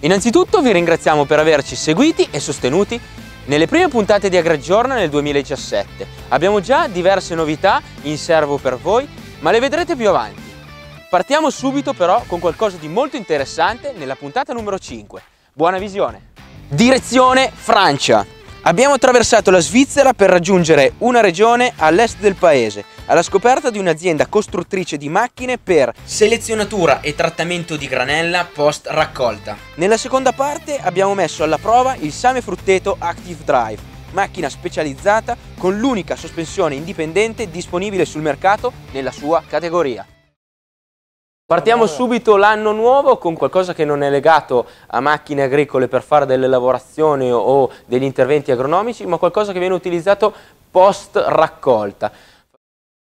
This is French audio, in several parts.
Innanzitutto vi ringraziamo per averci seguiti e sostenuti nelle prime puntate di AgriAgiorna nel 2017. Abbiamo già diverse novità in serbo per voi, ma le vedrete più avanti. Partiamo subito però con qualcosa di molto interessante nella puntata numero 5. Buona visione! Direzione Francia. Abbiamo attraversato la Svizzera per raggiungere una regione all'est del paese, alla scoperta di un'azienda costruttrice di macchine per selezionatura e trattamento di granella post raccolta. Nella seconda parte abbiamo messo alla prova il Same Frutteto Active Drive, macchina specializzata con l'unica sospensione indipendente disponibile sul mercato nella sua categoria. Partiamo subito l'anno nuovo con qualcosa che non è legato a macchine agricole per fare delle lavorazioni o degli interventi agronomici, ma qualcosa che viene utilizzato post raccolta.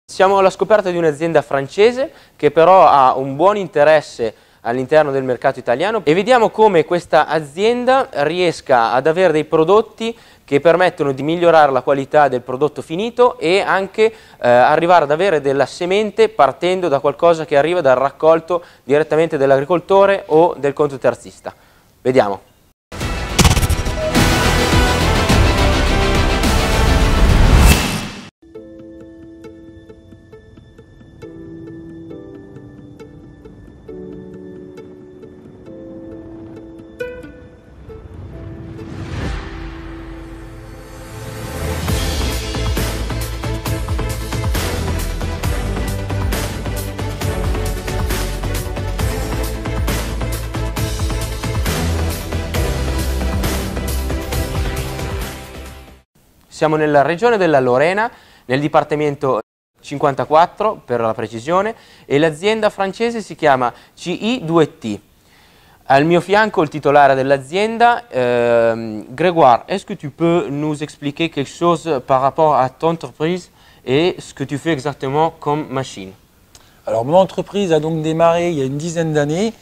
Siamo alla scoperta di un'azienda francese che però ha un buon interesse all'interno del mercato italiano e vediamo come questa azienda riesca ad avere dei prodotti che permettono di migliorare la qualità del prodotto finito e anche arrivare ad avere della semente partendo da qualcosa che arriva dal raccolto direttamente dell'agricoltore o del conto terzista. Vediamo. Siamo nella regione della Lorena, nel dipartimento 54 per la precisione, e l'azienda francese si chiama CI2T. Al mio fianco il titolare dell'azienda, Grégoire, est-ce que tu peux nous expliquer quelque chose par rapport à ton entreprise et ce que tu fais exactement comme machine? Alors mon entreprise a donc démarré il y a une dizaine d'années.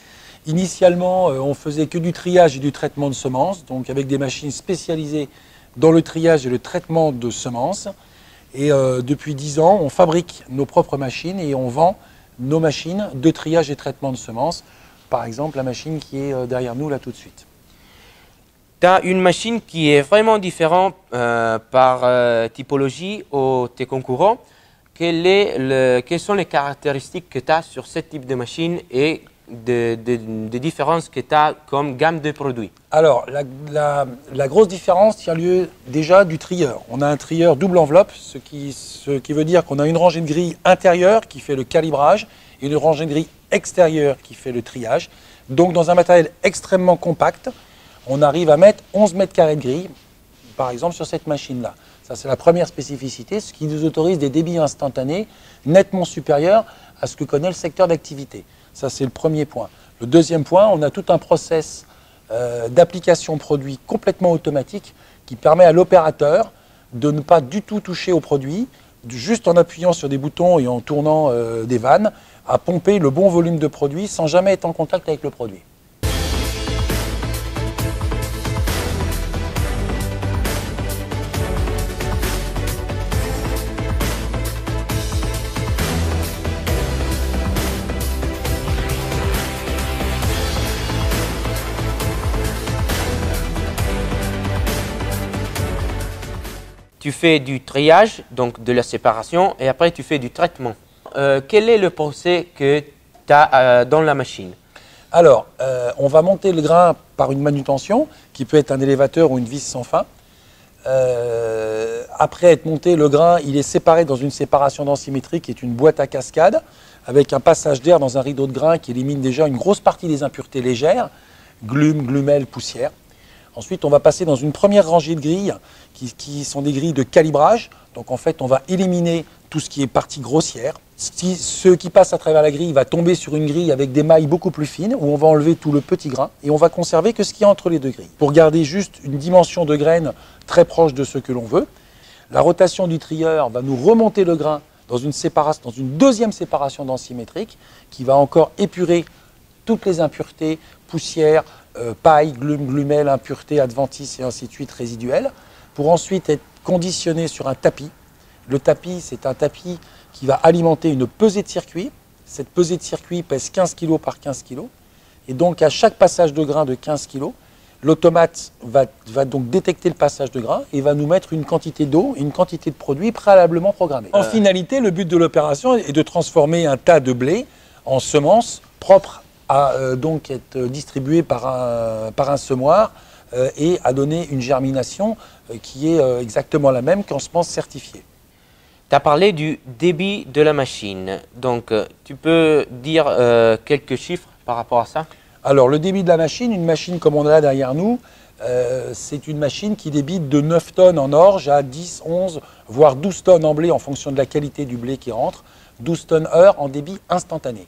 Initialement, on faisait que du triage et du traitement de semences, donc avec des machines spécialisées dans le triage et le traitement de semences. Et depuis 10 ans, on fabrique nos propres machines et on vend nos machines de triage et traitement de semences. Par exemple, la machine qui est derrière nous là tout de suite. Tu as une machine qui est vraiment différente par typologie aux tes concurrents. Quelles sont les caractéristiques que tu as sur ce type de machine et des différences que tu as comme gamme de produits? Alors, la grosse différence tient lieu déjà du trieur. On a un trieur double enveloppe, ce qui veut dire qu'on a une rangée de grilles intérieure qui fait le calibrage et une rangée de grilles extérieure qui fait le triage. Donc, dans un matériel extrêmement compact, on arrive à mettre 11 mètres carrés de grille, par exemple, sur cette machine-là. Ça, c'est la première spécificité, ce qui nous autorise des débits instantanés nettement supérieurs à ce que connaît le secteur d'activité. Ça, c'est le premier point. Le deuxième point, on a tout un process d'application produit complètement automatique qui permet à l'opérateur de ne pas du tout toucher au produit, juste en appuyant sur des boutons et en tournant des vannes, à pomper le bon volume de produit sans jamais être en contact avec le produit. Tu fais du triage, donc de la séparation, et après tu fais du traitement. Quel est le procès que tu as dans la machine? Alors, on va monter le grain par une manutention, qui peut être un élévateur ou une vis sans fin. Après être monté, le grain, il est séparé dans une séparation densimétrique qui est une boîte à cascade, avec un passage d'air dans un rideau de grain qui élimine déjà une grosse partie des impuretés légères, glumes, glumelles, poussières. Ensuite, on va passer dans une première rangée de grilles qui sont des grilles de calibrage. Donc en fait, on va éliminer tout ce qui est partie grossière. Ce qui passe à travers la grille va tomber sur une grille avec des mailles beaucoup plus fines où on va enlever tout le petit grain et on va conserver que ce qui est entre les deux grilles. Pour garder juste une dimension de graines très proche de ce que l'on veut, la rotation du trieur va nous remonter le grain dans une deuxième séparation densimétrique qui va encore épurer toutes les impuretés, poussières, paille, glumelles, impuretés, adventices et ainsi de suite résiduelles, pour ensuite être conditionné sur un tapis. Le tapis, c'est un tapis qui va alimenter une pesée de circuit. Cette pesée de circuit pèse 15 kg par 15 kg. Et donc à chaque passage de grain de 15 kg, l'automate va donc détecter le passage de grain et va nous mettre une quantité d'eau et une quantité de produit préalablement programmée. En finalité, le but de l'opération est de transformer un tas de blé en semences propres à donc être distribuées par un semoir et à donner une germination qui est exactement la même qu'en semences certifiées. Tu as parlé du débit de la machine. Donc, tu peux dire quelques chiffres par rapport à ça? Alors, le débit de la machine, une machine comme on a là derrière nous, c'est une machine qui débite de 9 tonnes en orge à 10, 11, voire 12 tonnes en blé en fonction de la qualité du blé qui rentre, 12 tonnes heure en débit instantané.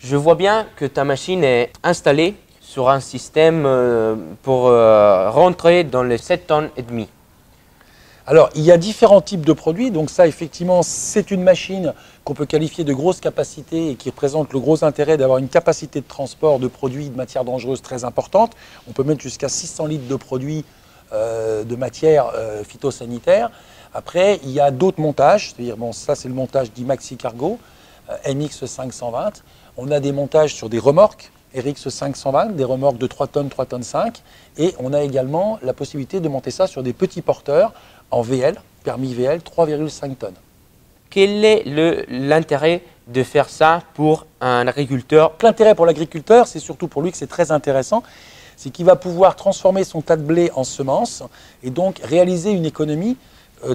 Je vois bien que ta machine est installée sur un système pour rentrer dans les 7 tonnes et demie. Alors, il y a différents types de produits. Donc ça, effectivement, c'est une machine qu'on peut qualifier de grosse capacité et qui représente le gros intérêt d'avoir une capacité de transport de produits de matières dangereuses très importante. On peut mettre jusqu'à 600 litres de produits de matières phytosanitaires. Après, il y a d'autres montages. C'est-à-dire, bon, ça, c'est le montage d'Imaxi Cargo, MX 520. On a des montages sur des remorques, RX 520, des remorques de 3 tonnes, 3 tonnes 5. Et on a également la possibilité de monter ça sur des petits porteurs en VL, permis VL, 3,5 tonnes. Quel est l'intérêt de faire ça pour un agriculteur? L'intérêt pour l'agriculteur, c'est surtout pour lui que c'est très intéressant, c'est qu'il va pouvoir transformer son tas de blé en semences et donc réaliser une économie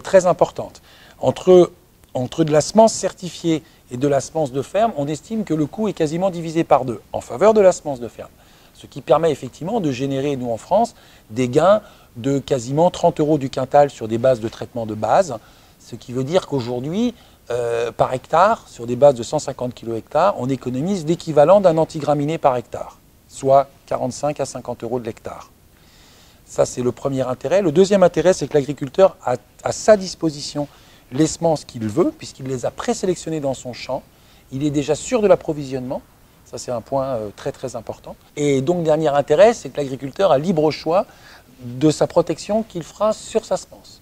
très importante. Entre de la semence certifiée et de la semence de ferme, on estime que le coût est quasiment divisé par 2 en faveur de la semence de ferme. Ce qui permet effectivement de générer, nous en France, des gains de quasiment 30 € du quintal sur des bases de traitement de base. Ce qui veut dire qu'aujourd'hui, par hectare, sur des bases de 150 kg hectare, on économise l'équivalent d'un antigraminé par hectare, soit 45 à 50 € de l'hectare. Ça, c'est le premier intérêt. Le deuxième intérêt, c'est que l'agriculteur a à sa disposition les semences qu'il veut, puisqu'il les a présélectionnées dans son champ. Il est déjà sûr de l'approvisionnement. Ça, c'est un point très, très important. Et donc, dernier intérêt, c'est que l'agriculteur a libre choix de sa protection qu'il fera sur sa semence.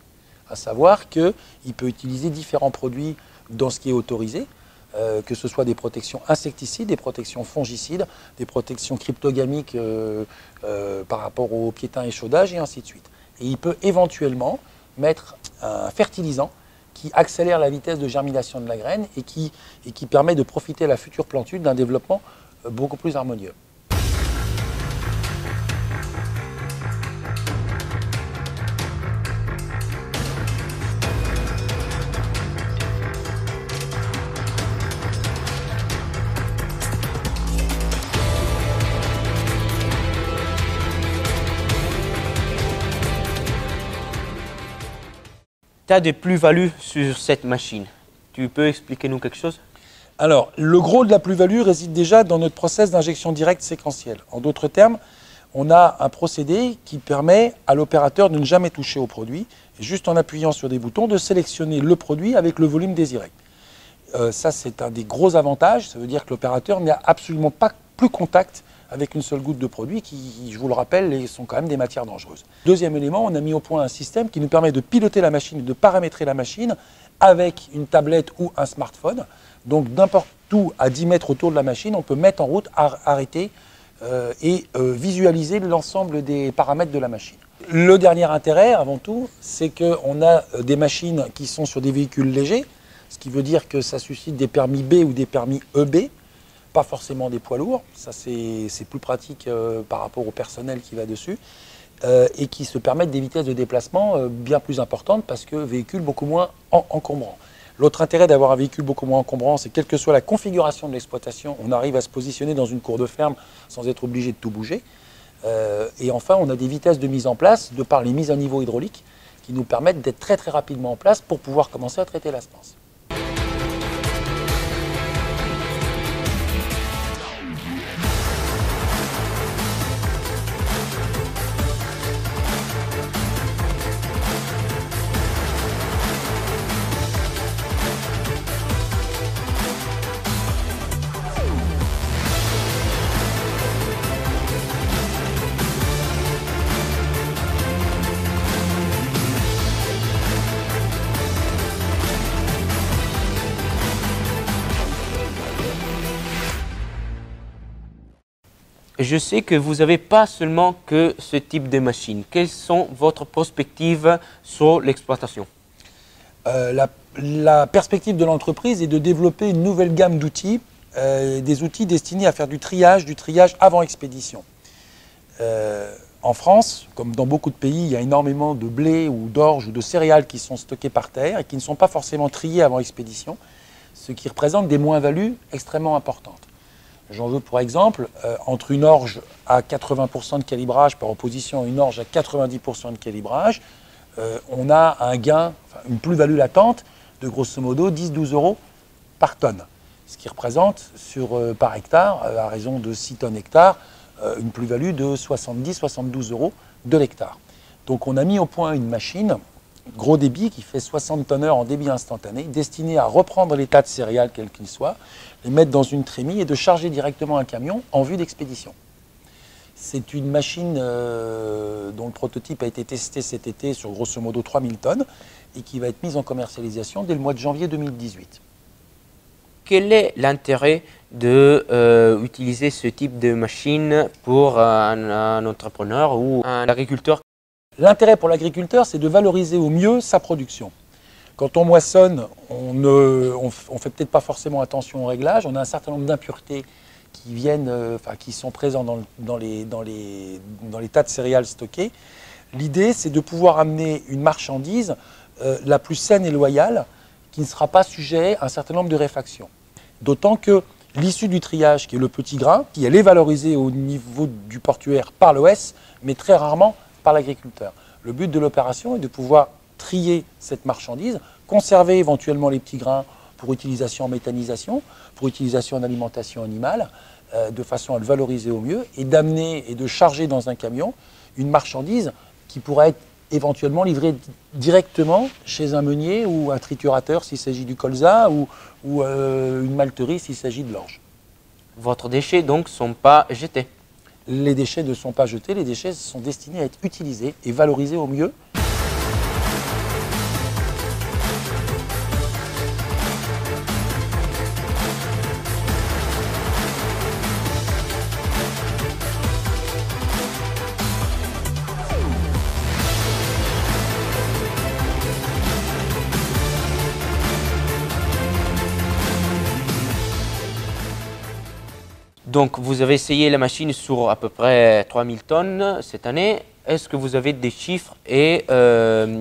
À savoir qu'il peut utiliser différents produits dans ce qui est autorisé, que ce soit des protections insecticides, des protections fongicides, des protections cryptogamiques par rapport aux piétins et chaudages, et ainsi de suite. Et il peut éventuellement mettre un fertilisant qui accélère la vitesse de germination de la graine et qui permet de profiter à la future plantule d'un développement beaucoup plus harmonieux. Tu as des plus-values sur cette machine. Tu peux expliquer nous quelque chose? Alors, le gros de la plus-value réside déjà dans notre process d'injection directe séquentielle. En d'autres termes, on a un procédé qui permet à l'opérateur de ne jamais toucher au produit, et juste en appuyant sur des boutons, de sélectionner le produit avec le volume désiré. Ça, c'est un des gros avantages. Ça veut dire que l'opérateur n'a absolument pas plus contact avec une seule goutte de produit qui, je vous le rappelle, sont quand même des matières dangereuses. Deuxième élément, on a mis au point un système qui nous permet de piloter la machine et de paramétrer la machine avec une tablette ou un smartphone. Donc n'importe où, à 10 mètres autour de la machine, on peut mettre en route, arrêter et visualiser l'ensemble des paramètres de la machine. Le dernier intérêt, avant tout, c'est qu'on a des machines qui sont sur des véhicules légers, ce qui veut dire que ça suscite des permis B ou des permis EB, pas forcément des poids lourds, ça c'est plus pratique par rapport au personnel qui va dessus, et qui se permettent des vitesses de déplacement bien plus importantes parce que véhicule beaucoup moins encombrant. L'autre intérêt d'avoir un véhicule beaucoup moins encombrant, c'est que quelle que soit la configuration de l'exploitation, on arrive à se positionner dans une cour de ferme sans être obligé de tout bouger. Et enfin, on a des vitesses de mise en place, de par les mises à niveau hydrauliques, qui nous permettent d'être très très rapidement en place pour pouvoir commencer à traiter la semence. Je sais que vous n'avez pas seulement que ce type de machine. Quelles sont votre perspectives sur l'exploitation? La perspective de l'entreprise est de développer une nouvelle gamme d'outils, des outils destinés à faire du triage avant expédition. En France, comme dans beaucoup de pays, il y a énormément de blé ou d'orge ou de céréales qui sont stockées par terre et qui ne sont pas forcément triées avant expédition, ce qui représente des moins-values extrêmement importantes. J'en veux pour exemple, entre une orge à 80% de calibrage par opposition à une orge à 90% de calibrage, on a un gain, une plus-value latente de grosso modo 10-12 euros par tonne. Ce qui représente par hectare, à raison de 6 tonnes hectare, une plus-value de 70-72 euros de l'hectare. Donc on a mis au point une machine, gros débit, qui fait 60 tonnes en débit instantané, destinée à reprendre les tas de céréales, quels qu'ils soient, les mettre dans une trémie et de charger directement un camion en vue d'expédition. C'est une machine dont le prototype a été testé cet été sur grosso modo 3000 tonnes et qui va être mise en commercialisation dès le mois de janvier 2018. Quel est l'intérêt d'utiliser ce type de machine pour un entrepreneur ou un agriculteur? L'intérêt pour l'agriculteur, c'est de valoriser au mieux sa production. Quand on moissonne, on ne fait peut-être pas forcément attention au réglage. On a un certain nombre d'impuretés qui viennent, qui sont présents dans les tas de céréales stockées. L'idée, c'est de pouvoir amener une marchandise la plus saine et loyale, qui ne sera pas sujet à un certain nombre de réfactions. D'autant que l'issue du triage, qui est le petit grain, qui elle est valorisée au niveau du portuaire par l'OS, mais très rarement par l'agriculteur. Le but de l'opération est de pouvoir trier cette marchandise, conserver éventuellement les petits grains pour utilisation en méthanisation, pour utilisation en alimentation animale, de façon à le valoriser au mieux, et d'amener et de charger dans un camion une marchandise qui pourrait être éventuellement livrée directement chez un meunier ou un triturateur s'il s'agit du colza ou une malterie s'il s'agit de l'orge. Votre déchets donc ne sont pas jetés? Les déchets ne sont pas jetés, les déchets sont destinés à être utilisés et valorisés au mieux. Donc, vous avez essayé la machine sur à peu près 3000 tonnes cette année. Est-ce que vous avez des chiffres et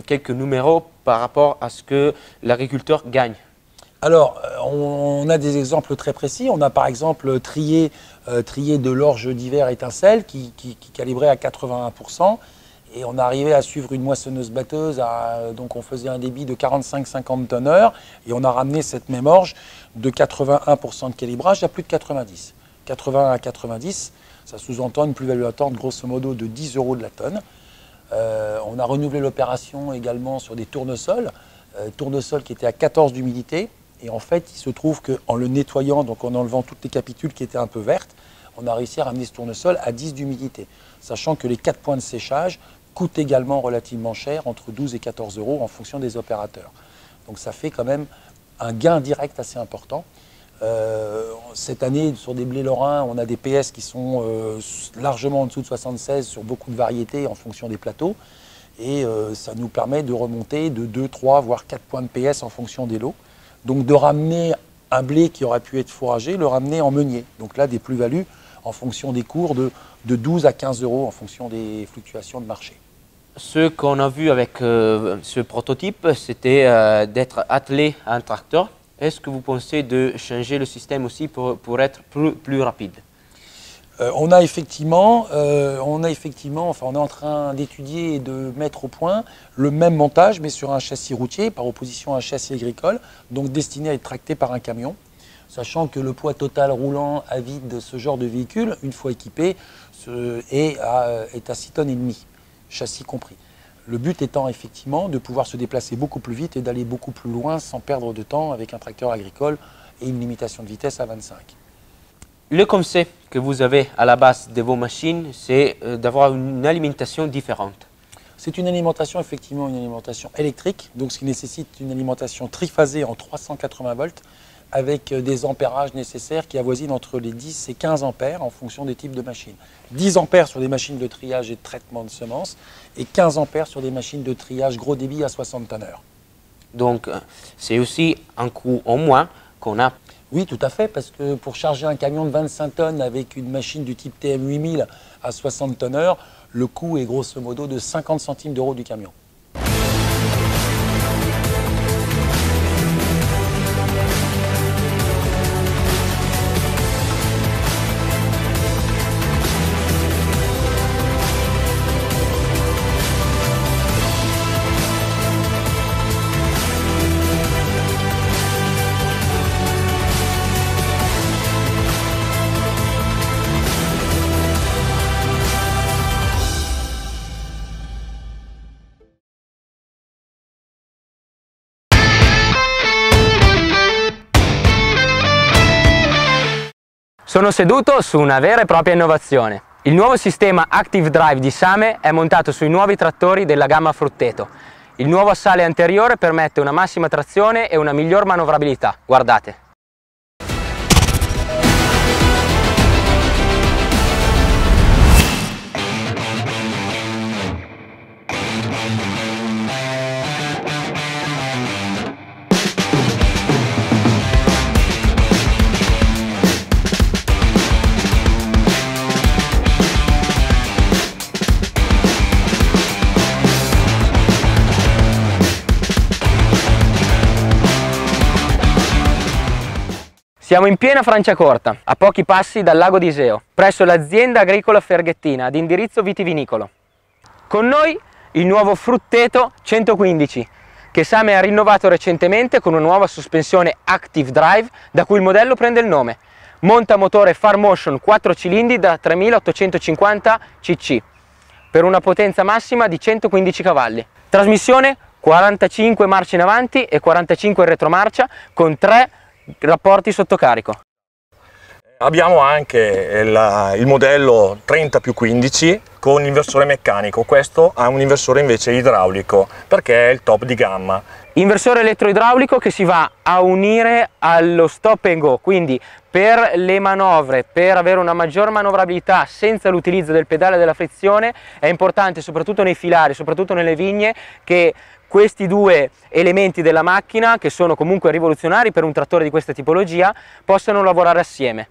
quelques numéros par rapport à ce que l'agriculteur gagne? Alors, on a des exemples très précis. On a par exemple trié de l'orge d'hiver étincelle qui calibrait à 81%. Et on arrivait à suivre une moissonneuse-batteuse, donc on faisait un débit de 45-50 tonnes heure. Et on a ramené cette même orge de 81% de calibrage à plus de 90. 80 à 90, ça sous-entend une plus-value latente grosso modo de 10 euros de la tonne. On a renouvelé l'opération également sur des tournesols, tournesols qui étaient à 14 d'humidité. Et en fait, il se trouve qu'en le nettoyant, donc en enlevant toutes les capitules qui étaient un peu vertes, on a réussi à ramener ce tournesol à 10 d'humidité. Sachant que les 4 points de séchage coûtent également relativement cher, entre 12 et 14 euros en fonction des opérateurs. Donc ça fait quand même un gain direct assez important. Cette année, sur des blés lorrains, on a des PS qui sont largement en dessous de 76 sur beaucoup de variétés en fonction des plateaux. Et ça nous permet de remonter de 2, 3, voire 4 points de PS en fonction des lots. Donc de ramener un blé qui aurait pu être fourragé, le ramener en meunier. Donc là, des plus-values en fonction des cours de 12 à 15 euros en fonction des fluctuations de marché. Ce qu'on a vu avec ce prototype, c'était d'être attelé à un tracteur. Est-ce que vous pensez de changer le système aussi pour être plus rapide? On est en train d'étudier et de mettre au point le même montage, mais sur un châssis routier, par opposition à un châssis agricole, donc destiné à être tracté par un camion, sachant que le poids total roulant à vide de ce genre de véhicule, une fois équipé, est à 6,5 tonnes, châssis compris. Le but étant effectivement de pouvoir se déplacer beaucoup plus vite et d'aller beaucoup plus loin sans perdre de temps avec un tracteur agricole et une limitation de vitesse à 25. Le concept que vous avez à la base de vos machines, c'est d'avoir une alimentation différente. C'est une alimentation, effectivement, une alimentation électrique, donc ce qui nécessite une alimentation triphasée en 380 volts avec des ampérages nécessaires qui avoisinent entre les 10 et 15 ampères en fonction des types de machines. 10 ampères sur des machines de triage et de traitement de semences et 15 ampères sur des machines de triage gros débit à 60 tonneurs. Donc, c'est aussi un coût en moins qu'on a. Oui, tout à fait, parce que pour charger un camion de 25 tonnes avec une machine du type TM8000 à 60 tonneurs, le coût est grosso modo de 50 centimes d'euros du camion. Sono seduto su una vera e propria innovazione. Il nuovo sistema Active Drive di SAME è montato sui nuovi trattori della gamma Frutteto. Il nuovo assale anteriore permette una massima trazione e una miglior manovrabilità. Guardate. Siamo in piena Franciacorta, a pochi passi dal lago di Iseo, presso l'azienda agricola Ferghettina ad indirizzo vitivinicolo. Con noi il nuovo Frutteto 115, che SAME ha rinnovato recentemente con una nuova sospensione Active Drive, da cui il modello prende il nome. Monta motore Farmotion 4 cilindri da 3850 cc, per una potenza massima di 115 cavalli. Trasmissione 45 marce in avanti e 45 in retromarcia con 3 rapporti sottocarico. Abbiamo anche il modello 30+15 con inversore meccanico. Questo ha un inversore invece idraulico perché è il top di gamma. Inversore elettroidraulico che si va a unire allo stop and go, quindi per le manovre, per avere una maggior manovrabilità senza l'utilizzo del pedale della frizione, è importante soprattutto nei filari, soprattutto nelle vigne, che questi due elementi della macchina, che sono comunque rivoluzionari per un trattore di questa tipologia, possano lavorare assieme.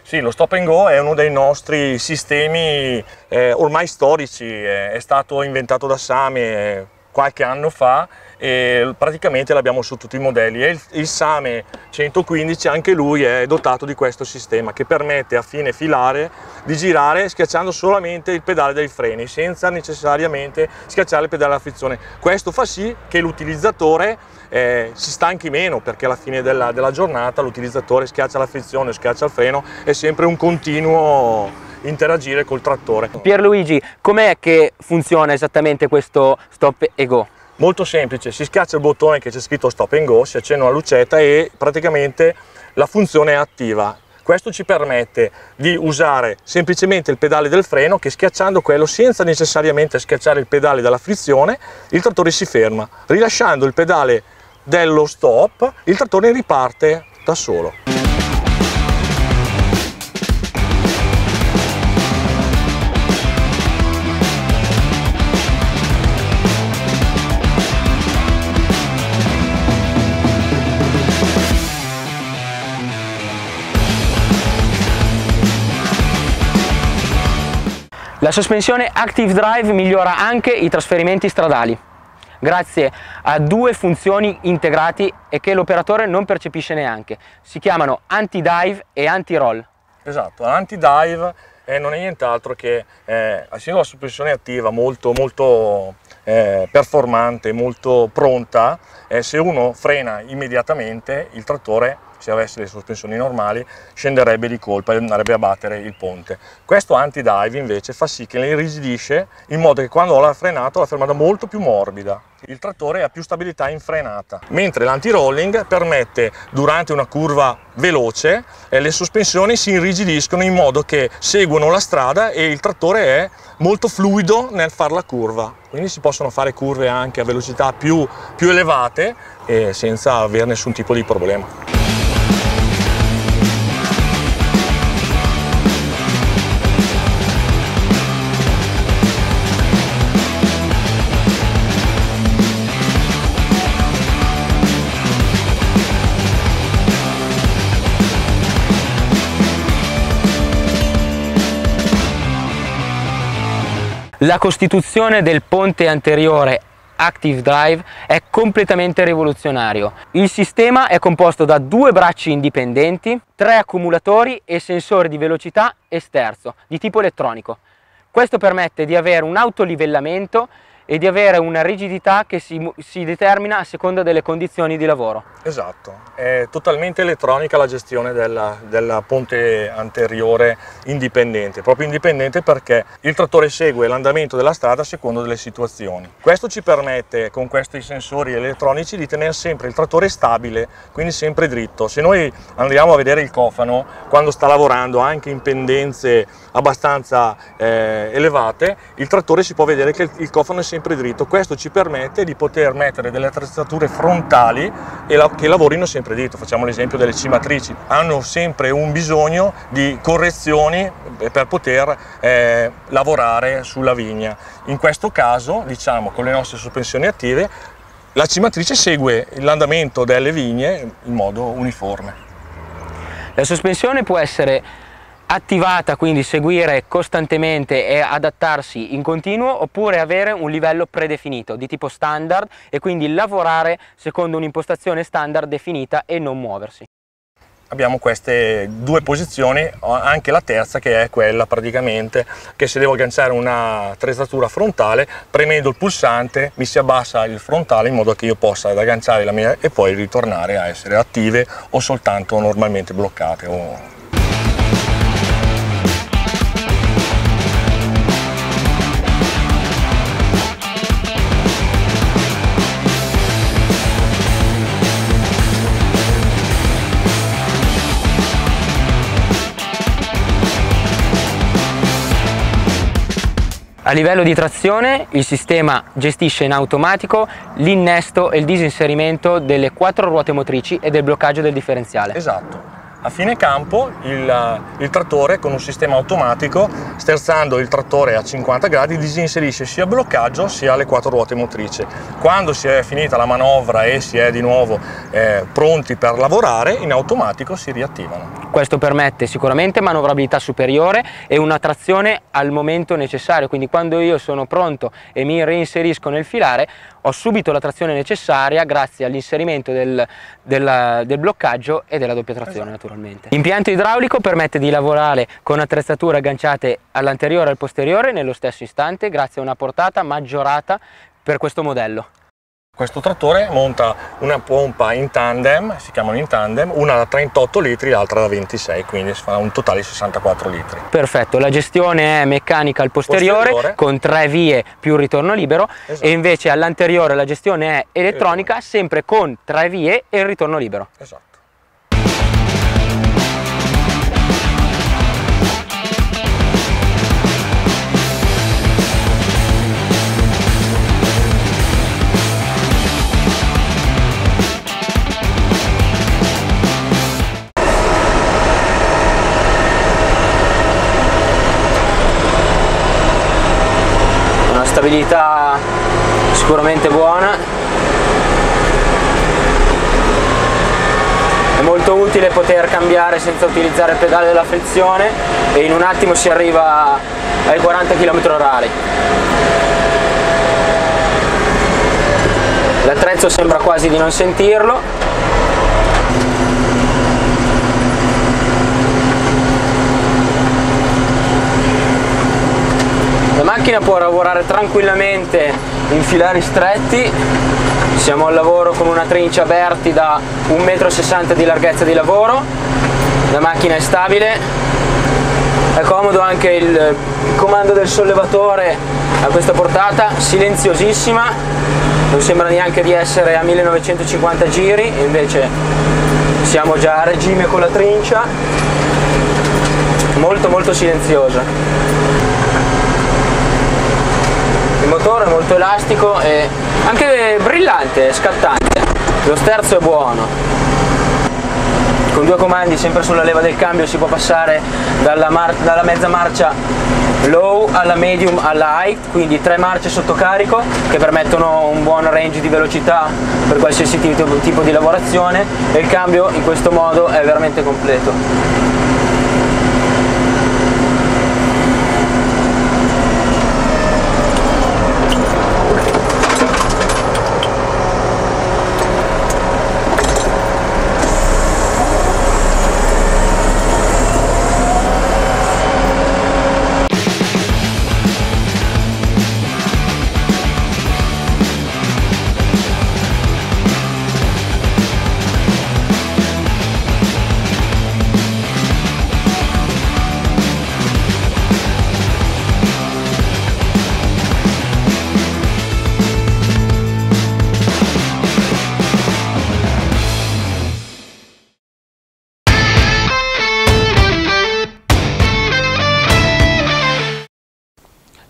Sì, lo stop and go è uno dei nostri sistemi ormai storici, è stato inventato da SAME qualche anno fa e praticamente l'abbiamo su tutti i modelli, e il SAME 115 anche lui è dotato di questo sistema che permette a fine filare di girare schiacciando solamente il pedale dei freni senza necessariamente schiacciare il pedale della frizione. Questo fa sì che l'utilizzatore si stanchi meno, perché alla fine della giornata l'utilizzatore schiaccia la frizione o schiaccia il freno, è sempre un continuo interagire col trattore. Pierluigi, com'è che funziona esattamente questo stop and go? Molto semplice, si schiaccia il bottone che c'è scritto stop and go, si accende una lucetta e praticamente la funzione è attiva. Questo ci permette di usare semplicemente il pedale del freno, che schiacciando quello senza necessariamente schiacciare il pedale della frizione il trattore si ferma. Rilasciando il pedale dello stop il trattore riparte da solo. La sospensione Active Drive migliora anche i trasferimenti stradali, grazie a due funzioni integrati e che l'operatore non percepisce neanche. Si chiamano anti-dive e anti-roll. Esatto, l'anti-dive non è nient'altro che, essendo la sospensione attiva molto performante, molto pronta, se uno frena immediatamente il trattore, se avesse le sospensioni normali, scenderebbe di colpa e andrebbe a battere il ponte. Questo anti-dive invece fa sì che le irrigidisce in modo che quando l'ha frenato la fermata molto più morbida. Il trattore ha più stabilità in frenata, mentre l'anti-rolling permette durante una curva veloce le sospensioni si irrigidiscono in modo che seguono la strada e il trattore è molto fluido nel fare la curva. Quindi si possono fare curve anche a velocità più elevate e senza avere nessun tipo di problema. La costituzione del ponte anteriore Active Drive è completamente rivoluzionario. Il sistema è composto da 2 bracci indipendenti, 3 accumulatori e sensori di velocità e sterzo di tipo elettronico. Questo permette di avere un autolivellamento e di avere una rigidità che si determina a seconda delle condizioni di lavoro. Esatto, è totalmente elettronica la gestione della ponte anteriore indipendente, proprio indipendente perché il trattore segue l'andamento della strada a seconda delle situazioni. Questo ci permette, con questi sensori elettronici, di tenere sempre il trattore stabile, quindi sempre dritto. Se noi andiamo a vedere il cofano, quando sta lavorando anche in pendenze abbastanza elevate, il trattore si può vedere che il cofano è sempre dritto. Questo ci permette di poter mettere delle attrezzature frontali che lavorino sempre dritto. Facciamo l'esempio delle cimatrici, hanno sempre un bisogno di correzioni per poter lavorare sulla vigna. In questo caso, diciamo, con le nostre sospensioni attive, la cimatrice segue l'andamento delle vigne in modo uniforme. La sospensione può essere attivata, quindi seguire costantemente e adattarsi in continuo, oppure avere un livello predefinito di tipo standard e quindi lavorare secondo un'impostazione standard definita e non muoversi. Abbiamo queste 2 posizioni, anche la terza che è quella praticamente che se devo agganciare una attrezzatura frontale, premendo il pulsante mi si abbassa il frontale in modo che io possa agganciare la mia e poi ritornare a essere attive o soltanto normalmente bloccate. A livello di trazione il sistema gestisce in automatico l'innesto e il disinserimento delle 4 ruote motrici e del bloccaggio del differenziale. Esatto. A fine campo il trattore con un sistema automatico, sterzando il trattore a 50 gradi, disinserisce sia il bloccaggio sia le 4 ruote motrici. Quando si è finita la manovra e si è di nuovo pronti per lavorare, in automatico si riattivano. Questo permette sicuramente manovrabilità superiore e una trazione al momento necessario, quindi quando io sono pronto e mi reinserisco nel filare ho subito la trazione necessaria grazie all'inserimento del bloccaggio e della doppia trazione. Esatto. Naturalmente. L'impianto idraulico permette di lavorare con attrezzature agganciate all'anteriore e al posteriore nello stesso istante grazie a una portata maggiorata per questo modello. Questo trattore monta una pompa in tandem, si chiamano in tandem, una da 38 litri e l'altra da 26, quindi si fa un totale di 64 litri. Perfetto, la gestione è meccanica al posteriore con 3 vie più ritorno libero. Esatto. E invece all'anteriore la gestione è elettronica, sempre con 3 vie e il ritorno libero. Esatto. Stabilità sicuramente buona, è molto utile poter cambiare senza utilizzare il pedale della frizione e in un attimo si arriva ai 40 km/h. L'attrezzo sembra quasi di non sentirlo. La macchina può lavorare tranquillamente in filari stretti, siamo al lavoro con una trincia Berti da 1,60 m di larghezza di lavoro, la macchina è stabile, è comodo anche il comando del sollevatore a questa portata, silenziosissima, non sembra neanche di essere a 1950 giri, invece siamo già a regime con la trincia, molto silenziosa. Il motore è molto elastico e anche brillante, scattante, lo sterzo è buono. Con 2 comandi sempre sulla leva del cambio si può passare dalla mezza marcia low alla medium alla high, quindi 3 marce sotto carico che permettono un buon range di velocità per qualsiasi tipo di lavorazione e il cambio in questo modo è veramente completo.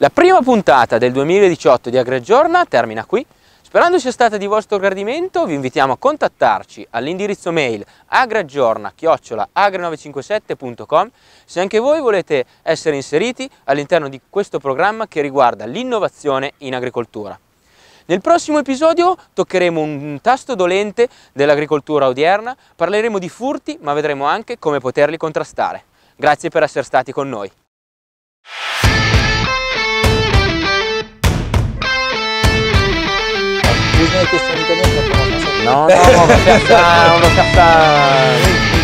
La prima puntata del 2018 di AgriAggiorna termina qui. Sperando sia stata di vostro gradimento, vi invitiamo a contattarci all'indirizzo mail agriaggiorna@agri957.com se anche voi volete essere inseriti all'interno di questo programma che riguarda l'innovazione in agricoltura. Nel prossimo episodio toccheremo un tasto dolente dell'agricoltura odierna, parleremo di furti, ma vedremo anche come poterli contrastare. Grazie per essere stati con noi. Posez la question en italien, ça commence à No, on va faire ça.